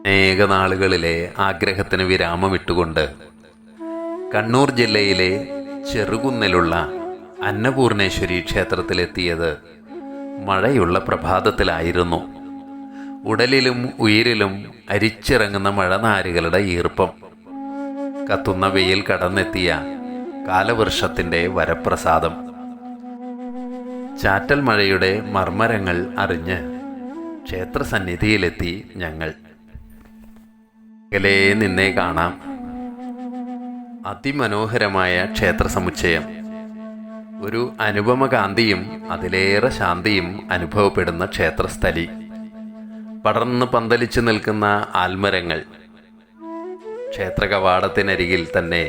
അനേക നാളുകളിലെ ആഗ്രഹത്തിന് വിരാമമിട്ടുകൊണ്ട് കണ്ണൂർ ജില്ലയിലെ ചെറുകുന്നിലുള്ള അന്നപൂർണേശ്വരി ക്ഷേത്രത്തിലെത്തിയത് മഴയുള്ള പ്രഭാതത്തിലായിരുന്നു. ഉടലിലും ഉയിരിലും അരിച്ചിറങ്ങുന്ന മഴനാരുകളുടെ ഈർപ്പം, കത്തുന്ന വെയിൽ കടന്നെത്തിയ കാലവർഷത്തിൻ്റെ വരപ്രസാദം. ചാറ്റൽ മഴയുടെ മർമ്മരങ്ങൾ അറിഞ്ഞ് ക്ഷേത്രസന്നിധിയിലെത്തി ഞങ്ങൾ. അകലെ നിന്നേ കാണാം അതിമനോഹരമായ ക്ഷേത്ര സമുച്ചയം. ഒരു അനുപമ കാന്തിയും അതിലേറെ ശാന്തിയും അനുഭവപ്പെടുന്ന ക്ഷേത്രസ്ഥലി. പടർന്ന് പന്തലിച്ചു നിൽക്കുന്ന ആൽമരങ്ങൾ. ക്ഷേത്ര കവാടത്തിനരികിൽ തന്നെ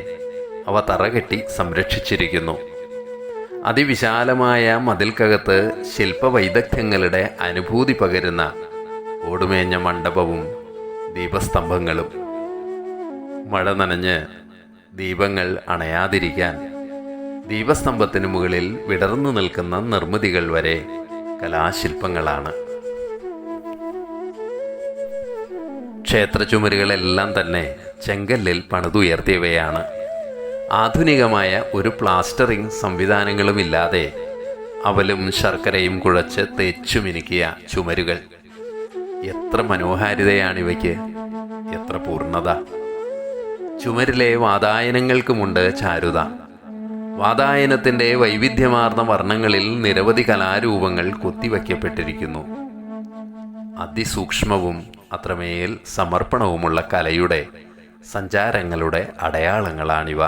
അവ തറകെട്ടി സംരക്ഷിച്ചിരിക്കുന്നു. അതിവിശാലമായ മതിൽക്കകത്ത് ശില്പവൈദഗ്ധ്യങ്ങളുടെ അനുഭൂതി പകരുന്ന ഓടുമേഞ്ഞ മണ്ഡപവും ദീപസ്തംഭങ്ങളും. മഴ നനഞ്ഞ് ദീപങ്ങൾ അണയാതിരിക്കാൻ ദീപസ്തംഭത്തിന് മുകളിൽ വിടർന്നു നിൽക്കുന്ന നിർമ്മിതികൾ വരെ കലാശില്പങ്ങളാണ്. ക്ഷേത്ര ചുമരുകളെല്ലാം തന്നെ ചെങ്കല്ലിൽ പണിതുയർത്തിയവയാണ്. ആധുനികമായ ഒരു പ്ലാസ്റ്ററിംഗ് സംവിധാനങ്ങളുമില്ലാതെ അവലും ശർക്കരയും കുഴച്ച് തേച്ചുമിനുക്കിയ ചുമരുകൾ. എത്ര മനോഹാരിതയാണിവയ്ക്ക്, എത്ര പൂർണ്ണത! ചുമരിലെ വാതായനങ്ങൾക്കുമുണ്ട് ചാരുത. വാതായനത്തിൻ്റെ വൈവിധ്യമാർന്ന വർണ്ണങ്ങളിൽ നിരവധി കലാരൂപങ്ങൾ കൊത്തിവയ്ക്കപ്പെട്ടിരിക്കുന്നു. അതിസൂക്ഷ്മവും അത്രമേൽ സമർപ്പണവുമുള്ള കലയുടെ സഞ്ചാരങ്ങളുടെ അടയാളങ്ങളാണിവ.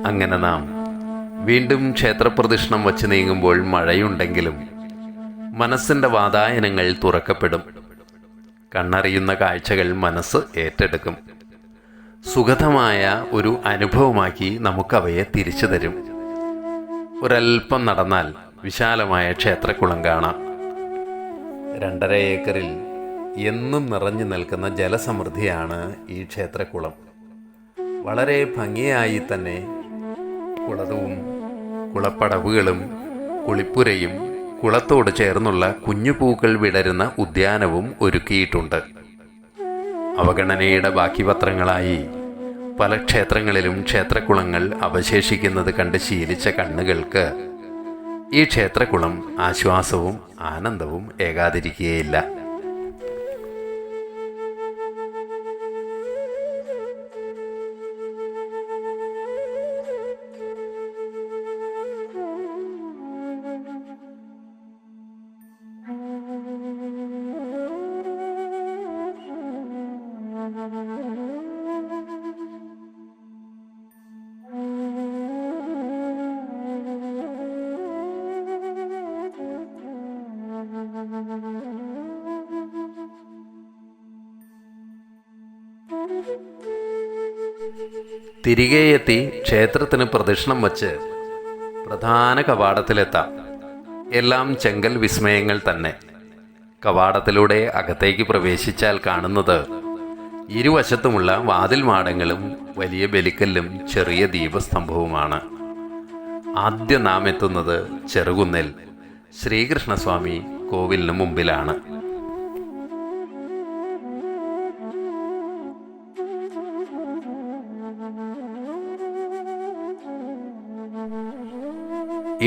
അങ്ങനെ നാം വീണ്ടും ക്ഷേത്രപ്രദക്ഷിണം വച്ച് നീങ്ങുമ്പോൾ മഴയുണ്ടെങ്കിലും മനസ്സിൻ്റെ വാതായനങ്ങൾ തുറക്കപ്പെടും. കണ്ണറിയുന്ന കാഴ്ചകൾ മനസ്സ് ഏറ്റെടുക്കും. സുഖതമായ ഒരു അനുഭവമാക്കി നമുക്കവയെ തിരിച്ചു തരും. ഒരൽപ്പം നടന്നാൽ വിശാലമായ ക്ഷേത്രക്കുളം കാണാം. 2.5 ഏക്കറിൽ എന്നും നിറഞ്ഞു നിൽക്കുന്ന ജലസമൃദ്ധിയാണ് ഈ ക്ഷേത്രക്കുളം. വളരെ ഭംഗിയായി തന്നെ കുളവും കുളപ്പടവുകളും കുളിപ്പുരയും കുളത്തോട് ചേർന്നുള്ള കുഞ്ഞുപൂക്കൾ വിടരുന്ന ഉദ്യാനവും ഒരുക്കിയിട്ടുണ്ട്. അവഗണനയുടെ ബാക്കി പത്രങ്ങളായി പല ക്ഷേത്രങ്ങളിലും ക്ഷേത്രക്കുളങ്ങൾ അവശേഷിക്കുന്നത് കണ്ട് ശീലിച്ച കണ്ണുകൾക്ക് ഈ ക്ഷേത്രക്കുളം ആശ്വാസവും ആനന്ദവും ഏകാതിരിക്കുകയില്ല. തിരികെ എത്തി ക്ഷേത്രത്തിന് പ്രദക്ഷിണം വച്ച് പ്രധാന കവാടത്തിലെത്താം. എല്ലാം ചെങ്കൽ വിസ്മയങ്ങൾ തന്നെ. കവാടത്തിലൂടെ അകത്തേക്ക് പ്രവേശിച്ചാൽ കാണുന്നത് ഇരുവശത്തുമുള്ള വാതിൽ മാടങ്ങളും വലിയ ബലിക്കല്ലും ചെറിയ ദീപസ്തംഭവുമാണ്. ആദ്യം നാം എത്തുന്നത് ചെറുകുന്നിൽ ശ്രീകൃഷ്ണസ്വാമി കോവിലിന് മുമ്പിലാണ്.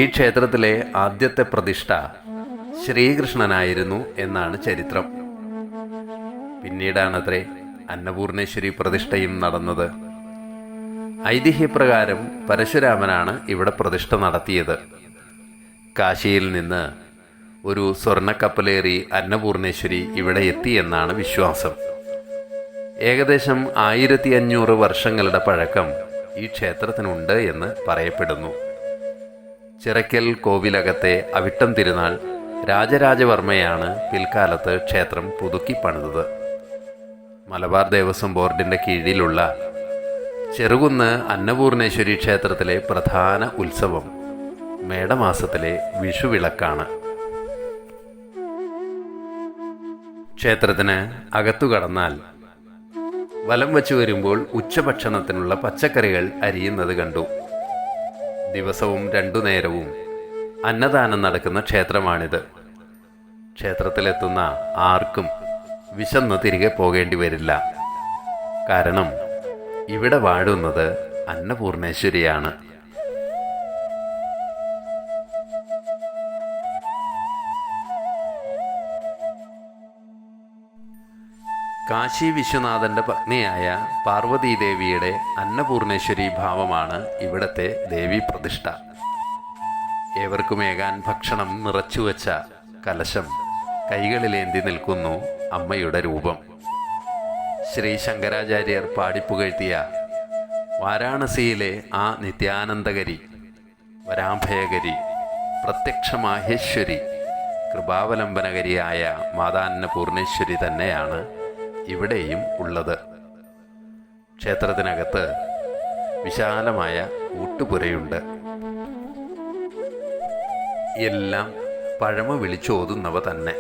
ഈ ക്ഷേത്രത്തിലെ ആദ്യത്തെ പ്രതിഷ്ഠ ശ്രീകൃഷ്ണനായിരുന്നു എന്നാണ് ചരിത്രം. പിന്നീടാണത്രേ അന്നപൂർണേശ്വരി പ്രതിഷ്ഠയും നടന്നത്. ഐതിഹ്യപ്രകാരം പരശുരാമനാണ് ഇവിടെ പ്രതിഷ്ഠ നടത്തിയത്. കാശിയിൽ നിന്ന് ഒരു സ്വർണ്ണക്കപ്പലേറി അന്നപൂർണേശ്വരി ഇവിടെ എത്തിയെന്നാണ് വിശ്വാസം. ഏകദേശം 1500 വർഷങ്ങളുടെ പഴക്കം ഈ ക്ഷേത്രത്തിനുണ്ട് എന്ന് പറയപ്പെടുന്നു. ചിറയ്ക്കൽ കോവിലകത്തെ അവിട്ടം തിരുനാൾ രാജരാജവർമ്മയാണ് പിൽക്കാലത്ത് ക്ഷേത്രം പുതുക്കി പണിതത്. മലബാർ ദേവസ്വം ബോർഡിൻ്റെ കീഴിലുള്ള ചെറുകുന്ന് അന്നപൂർണേശ്വരി ക്ഷേത്രത്തിലെ പ്രധാന ഉത്സവം മേടമാസത്തിലെ വിഷുവിളക്കാണ്. ക്ഷേത്രത്തിന് അകത്തു കടന്നാൽ വലം വച്ചു വരുമ്പോൾ ഉച്ചഭക്ഷണത്തിനുള്ള പച്ചക്കറികൾ അരിയുന്നത് കണ്ടു. ദിവസവും 2 നേരവും അന്നദാനം നടക്കുന്ന ക്ഷേത്രമാണിത്. ക്ഷേത്രത്തിലെത്തുന്ന ആർക്കും വിശന്ന് തിരികെ പോകേണ്ടി വരില്ല. കാരണം ഇവിടെ വാഴുന്നത് അന്നപൂർണേശ്വരിയാണ്. കാശി വിശ്വനാഥൻ്റെ പത്നിയായ പാർവതീദേവിയുടെ അന്നപൂർണേശ്വരി ഭാവമാണ് ഇവിടത്തെ ദേവീ പ്രതിഷ്ഠ. ഏവർക്കുമേകാൻ ഭക്ഷണം നിറച്ചുവെച്ച കലശം കൈകളിലേന്തി നിൽക്കുന്നു അമ്മയുടെ രൂപം. ശ്രീ ശങ്കരാചാര്യർ പാടിപ്പുകഴ്ത്തിയ വാരാണസിയിലെ ആ നിത്യാനന്ദകരി, വരാഭയകരി, പ്രത്യക്ഷമാഹേശ്വരി, കൃപാവലംബനകരിയായ മാതാന്നപൂർണേശ്വരി തന്നെയാണ് ഇവിടെയും ഉള്ളത്. ക്ഷേത്രത്തിനകത്ത് വിശാലമായ ഊട്ടുപുരയുണ്ട്. എല്ലാം പഴമ വിളിച്ചോതുന്നവ തന്നെ.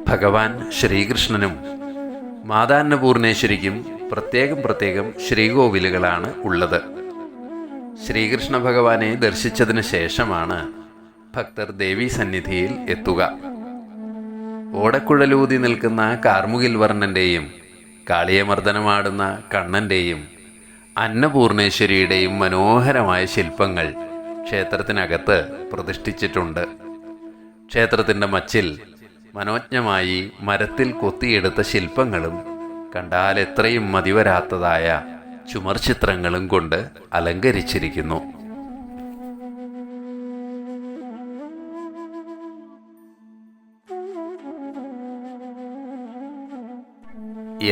ഭഗവാൻ ശ്രീകൃഷ്ണനും മാതാന്നപൂർണേശ്വരിക്കും പ്രത്യേകം ശ്രീകോവിലുകളാണ് ഉള്ളത്. ശ്രീകൃഷ്ണ ഭഗവാനെ ദർശിച്ചതിന് ശേഷമാണ് ഭക്തർ ദേവീ സന്നിധിയിൽ എത്തുക. ഓടക്കുഴലൂതി നിൽക്കുന്ന കാർമുകിൽ വർണ്ണൻ്റെയും കാളിയമർദ്ദനമാടുന്ന കണ്ണൻ്റെയും അന്നപൂർണേശ്വരിയുടെയും മനോഹരമായ ശില്പങ്ങൾ ക്ഷേത്രത്തിനകത്ത് പ്രതിഷ്ഠിച്ചിട്ടുണ്ട്. ക്ഷേത്രത്തിൻ്റെ മച്ചിൽ മനോജ്ഞമായി മരത്തിൽ കൊത്തിയെടുത്ത ശില്പങ്ങളും കണ്ടാൽ എത്രയും മതിവരാത്തതായ ചുമർ ചിത്രങ്ങളും കൊണ്ട് അലങ്കരിച്ചിരിക്കുന്നു.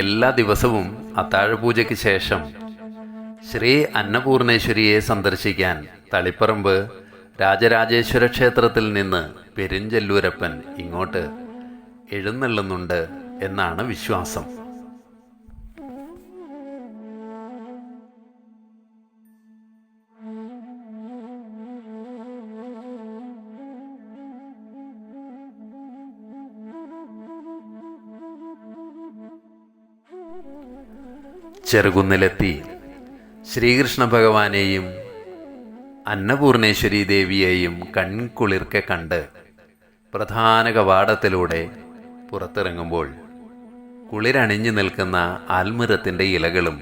എല്ലാ ദിവസവും അത്താഴപൂജയ്ക്ക് ശേഷം ശ്രീ അന്നപൂർണേശ്വരിയെ സന്ദർശിക്കാൻ തളിപ്പറമ്പ് രാജരാജേശ്വര ക്ഷേത്രത്തിൽ നിന്ന് പെരുഞ്ചെല്ലൂരപ്പൻ ഇങ്ങോട്ട് എഴുന്നള്ളുന്നുണ്ട് എന്നാണ് വിശ്വാസം. ചെറുകുന്നിലെത്തി ശ്രീകൃഷ്ണ ഭഗവാനെയും അന്നപൂർണേശ്വരി ദേവിയെയും കൺകുളിർക്കെ കണ്ട് പ്രധാന കവാടത്തിലൂടെ പുറത്തിറങ്ങുമ്പോൾ കുളിരണിഞ്ഞു നിൽക്കുന്ന ആൽമരത്തിൻ്റെ ഇലകളും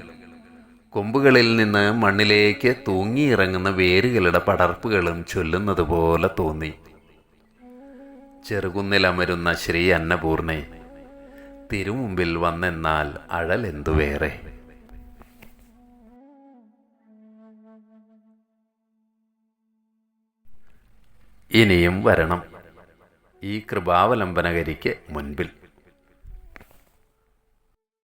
കൊമ്പുകളിൽ നിന്ന് മണ്ണിലേക്ക് തൂങ്ങിയിറങ്ങുന്ന വേരുകളുടെ പടർപ്പുകളും ചൊല്ലുന്നത് പോലെ തോന്നി. ചെറുകുന്നിലമരുന്ന ശ്രീ അന്നപൂർണെ, തിരുമുമ്പിൽ വന്നെന്നാൽ അഴലെന്തു വേറെ. ഇനിയും വരണം ഈ കൃപാവലംബനകരിക്ക് മുൻപിൽ.